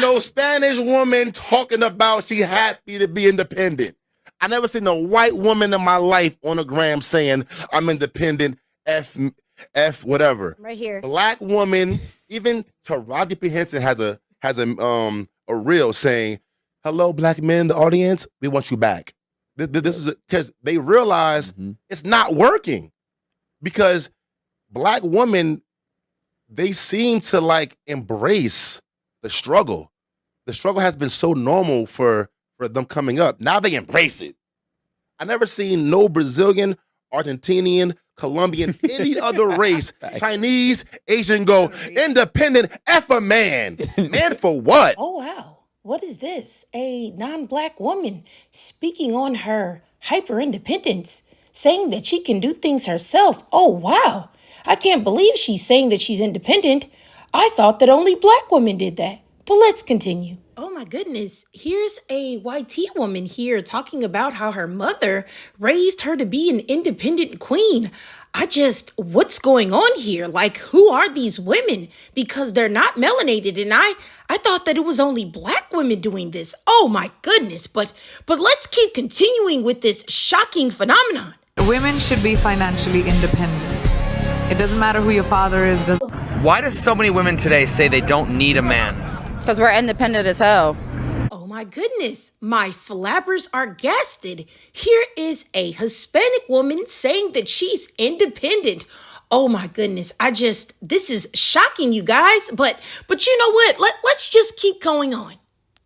no Spanish woman talking about she happy to be independent. I never seen a white woman in my life on a gram saying I'm independent, F whatever. Right here. Black woman, even Taraji P. Henson has a reel saying, "Hello, black men in the audience, we want you back." This is because they realize it's not working, because black women, they seem to like embrace the struggle. The struggle has been so normal for them coming up. Now they embrace it. I never seen no Brazilian, Argentinian, Colombian, any other race, Chinese, Asian go independent. F a man. Man for what? Oh, wow. What is this? A non-black woman speaking on her hyper-independence, saying that she can do things herself. Oh, wow. I can't believe she's saying that she's independent. I thought that only black women did that. But let's continue. Oh my goodness, here's a YT woman here talking about how her mother raised her to be an independent queen. What's going on here? Like, who are these women? Because they're not melanated, and I thought that it was only black women doing this. Oh my goodness, but let's keep continuing with this shocking phenomenon. Women should be financially independent. It doesn't matter who your father is. Why do so many women today say they don't need a man? Because we're independent as hell. Oh my goodness, my flappers are gasted. Here is a Hispanic woman saying that she's independent. Oh my goodness, this is shocking, you guys. But you know what? Let's just keep going on.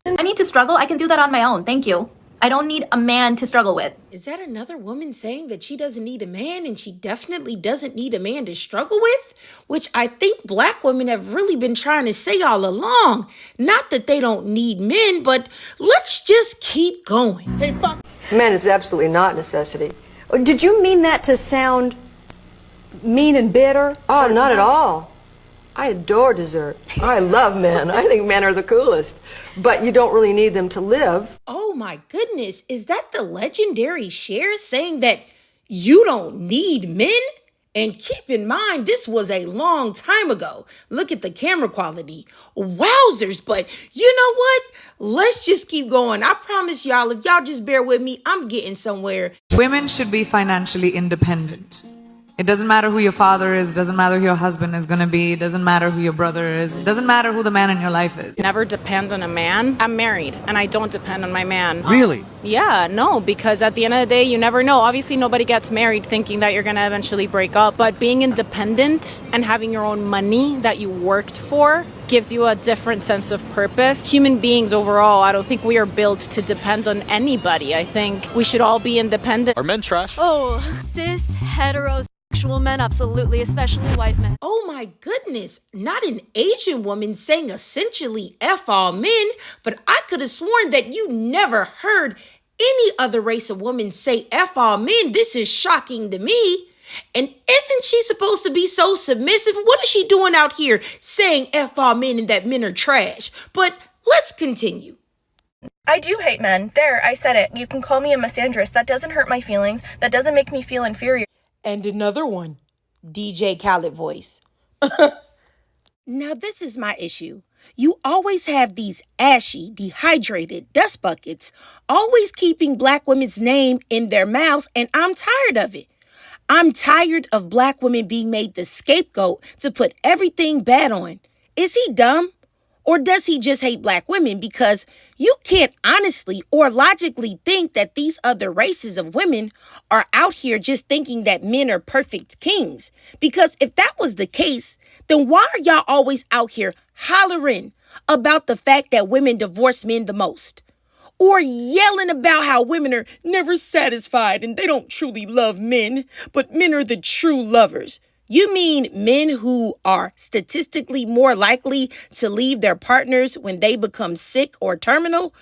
I need to struggle. I can do that on my own. Thank you. I don't need a man to struggle with. Is that another woman saying that she doesn't need a man, and she definitely doesn't need a man to struggle with? Which I think black women have really been trying to say all along. Not that they don't need men, but let's just keep going. Hey, fuck. Men is absolutely not necessity. Did you mean that to sound mean and bitter? Oh, not at all. I adore dessert. I love men. I think men are the coolest. But you don't really need them to live. Oh my goodness. Is that the legendary Cher saying that you don't need men? And keep in mind, this was a long time ago. Look at the camera quality. Wowzers. But you know what? Let's just keep going. I promise y'all, if y'all just bear with me, I'm getting somewhere. Women should be financially independent. It doesn't matter who your father is, doesn't matter who your husband is going to be, doesn't matter who your brother is, doesn't matter who the man in your life is. Never depend on a man. I'm married and I don't depend on my man. Really? Yeah, no, because at the end of the day, you never know. Obviously, nobody gets married thinking that you're going to eventually break up, but being independent and having your own money that you worked for gives you a different sense of purpose. Human beings overall, I don't think we are built to depend on anybody. I think we should all be independent. Are men trash? Oh, cis, heterosexual men, absolutely, especially white men. Oh my goodness, not an Asian woman saying essentially F all men, but I could have sworn that you never heard any other race of women say F all men. This is shocking to me. And isn't she supposed to be so submissive? What is she doing out here saying F all men and that men are trash? But let's continue. I do hate men. There, I said it. You can call me a misandrist. That doesn't hurt my feelings. That doesn't make me feel inferior. And another one, DJ Khaled voice. Now, this is my issue. You always have these ashy, dehydrated dust buckets, always keeping black women's name in their mouths, and I'm tired of it. I'm tired of black women being made the scapegoat to put everything bad on. Is he dumb? Or does he just hate black women? Because you can't honestly or logically think that these other races of women are out here just thinking that men are perfect kings. Because if that was the case, then why are y'all always out here hollering about the fact that women divorce men the most? Or yelling about how women are never satisfied and they don't truly love men, but men are the true lovers. You mean men who are statistically more likely to leave their partners when they become sick or terminal?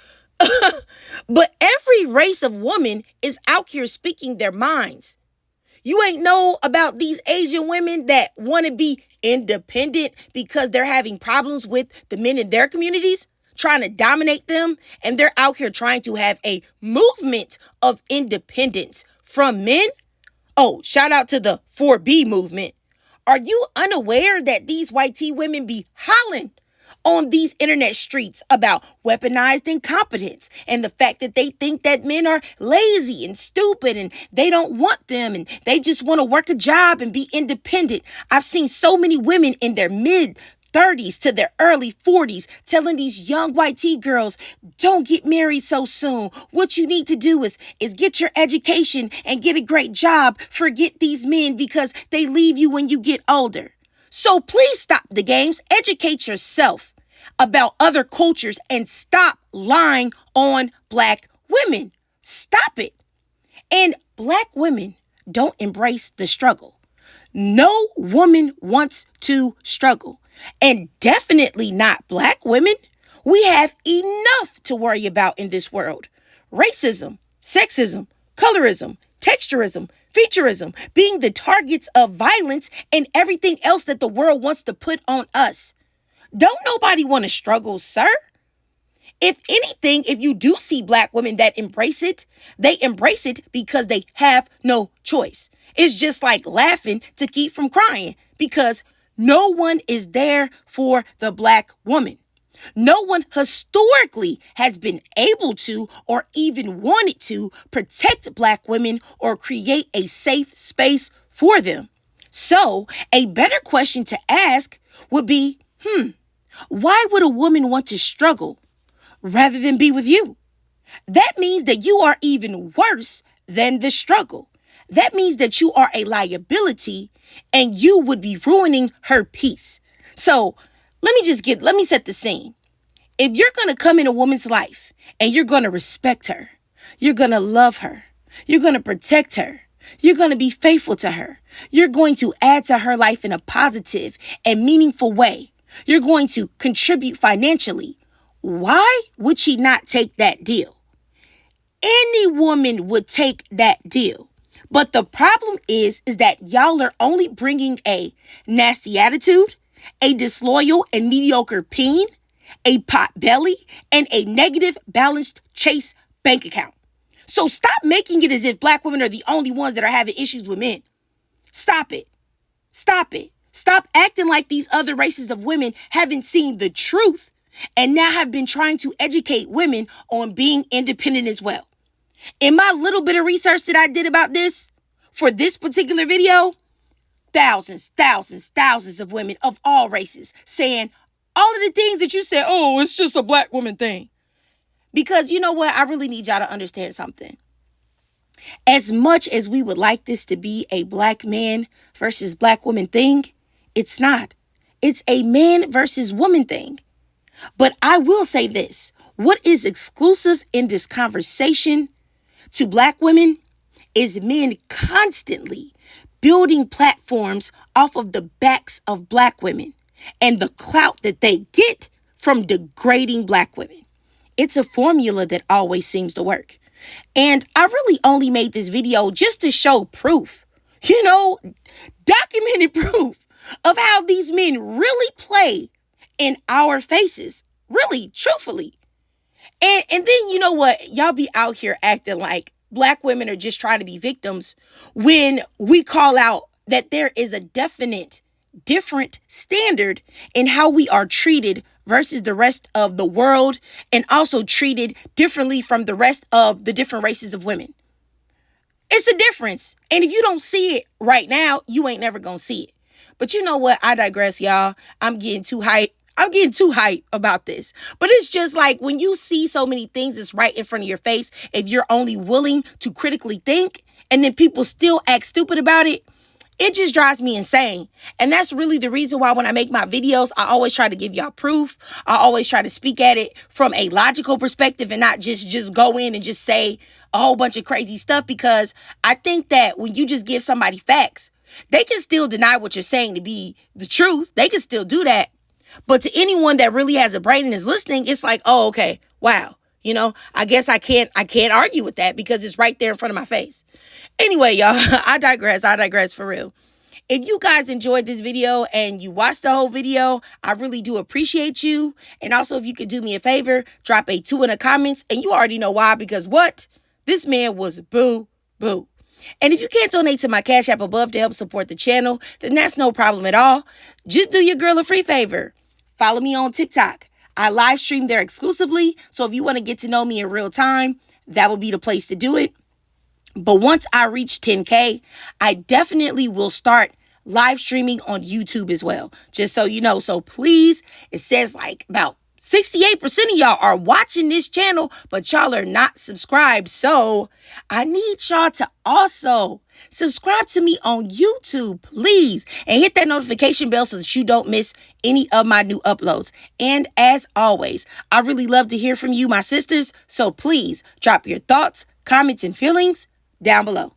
But every race of woman is out here speaking their minds. You ain't know about these Asian women that want to be independent because they're having problems with the men in their communities, trying to dominate them, and they're out here trying to have a movement of independence from men? Oh, shout out to the 4B movement. Are you unaware that these white tea women be hollering on these internet streets about weaponized incompetence and the fact that they think that men are lazy and stupid and they don't want them and they just want to work a job and be independent. I've seen so many women in their mid 30s to their early 40s telling these young white tea girls, don't get married so soon. What you need to do is get your education and get a great job. Forget these men because they leave you when you get older. So please stop the games. Educate yourself about other cultures and stop lying on Black women. Stop it. And Black women don't embrace the struggle. No woman wants to struggle. And definitely not Black women. We have enough to worry about in this world. Racism, sexism, colorism, texturism, featureism, being the targets of violence and everything else that the world wants to put on us. Don't nobody want to struggle, sir. If anything, if you do see Black women that embrace it, they embrace it because they have no choice. It's just like laughing to keep from crying because no one is there for the Black woman. No one historically has been able to or even wanted to protect Black women or create a safe space for them. So a better question to ask would be, why would a woman want to struggle rather than be with you? That means that you are even worse than the struggle. That means that you are a liability and you would be ruining her peace. So let me set the scene. If you're going to come in a woman's life and you're going to respect her, you're going to love her, you're going to protect her, you're going to be faithful to her, you're going to add to her life in a positive and meaningful way, you're going to contribute financially, why would she not take that deal? Any woman would take that deal. But the problem is that y'all are only bringing a nasty attitude, a disloyal and mediocre peen, a pot belly, and a negative balanced Chase bank account. So stop making it as if Black women are the only ones that are having issues with men. Stop it. Stop it. Stop acting like these other races of women haven't seen the truth and now have been trying to educate women on being independent as well. In my little bit of research that I did about this, for this particular video, thousands of women of all races saying all of the things that you said, oh, it's just a Black woman thing. Because you know what? I really need y'all to understand something. As much as we would like this to be a Black man versus Black woman thing, it's not. It's a man versus woman thing. But I will say this. What is exclusive in this conversation to Black women is men constantly building platforms off of the backs of Black women and the clout that they get from degrading Black women. It's a formula that always seems to work. And I really only made this video just to show proof, documented proof of how these men really play in our faces, really, truthfully. And then you know what? Y'all be out here acting like Black women are just trying to be victims when we call out that there is a definite different standard in how we are treated versus the rest of the world and also treated differently from the rest of the different races of women. It's a difference. And if you don't see it right now, you ain't never gonna see it. But you know what? I digress, y'all. I'm getting too hyped about this. But it's just like when you see so many things that's right in front of your face, if you're only willing to critically think and then people still act stupid about it, it just drives me insane. And that's really the reason why when I make my videos, I always try to give y'all proof. I always try to speak at it from a logical perspective and not just go in and just say a whole bunch of crazy stuff, because I think that when you just give somebody facts, they can still deny what you're saying to be the truth. They can still do that. But to anyone that really has a brain and is listening, it's like, oh, okay, wow. I guess I can't argue with that because it's right there in front of my face. Anyway, y'all, I digress for real. If you guys enjoyed this video and you watched the whole video, I really do appreciate you. And also, if you could do me a favor, drop a 2 in the comments. And you already know why, because what? This man was boo. And if you can't donate to my Cash App above to help support the channel, then that's no problem at all. Just do your girl a free favor. Follow me on TikTok. I live stream there exclusively. So if you want to get to know me in real time, that will be the place to do it. But once I reach 10K, I definitely will start live streaming on YouTube as well. Just so you know. So please, it says like about 68% of y'all are watching this channel, but y'all are not subscribed. So I need y'all to also subscribe to me on YouTube, please. And hit that notification bell so that you don't miss any of my new uploads. And as always, I really love to hear from you, my sisters. So please drop your thoughts, comments, and feelings down below.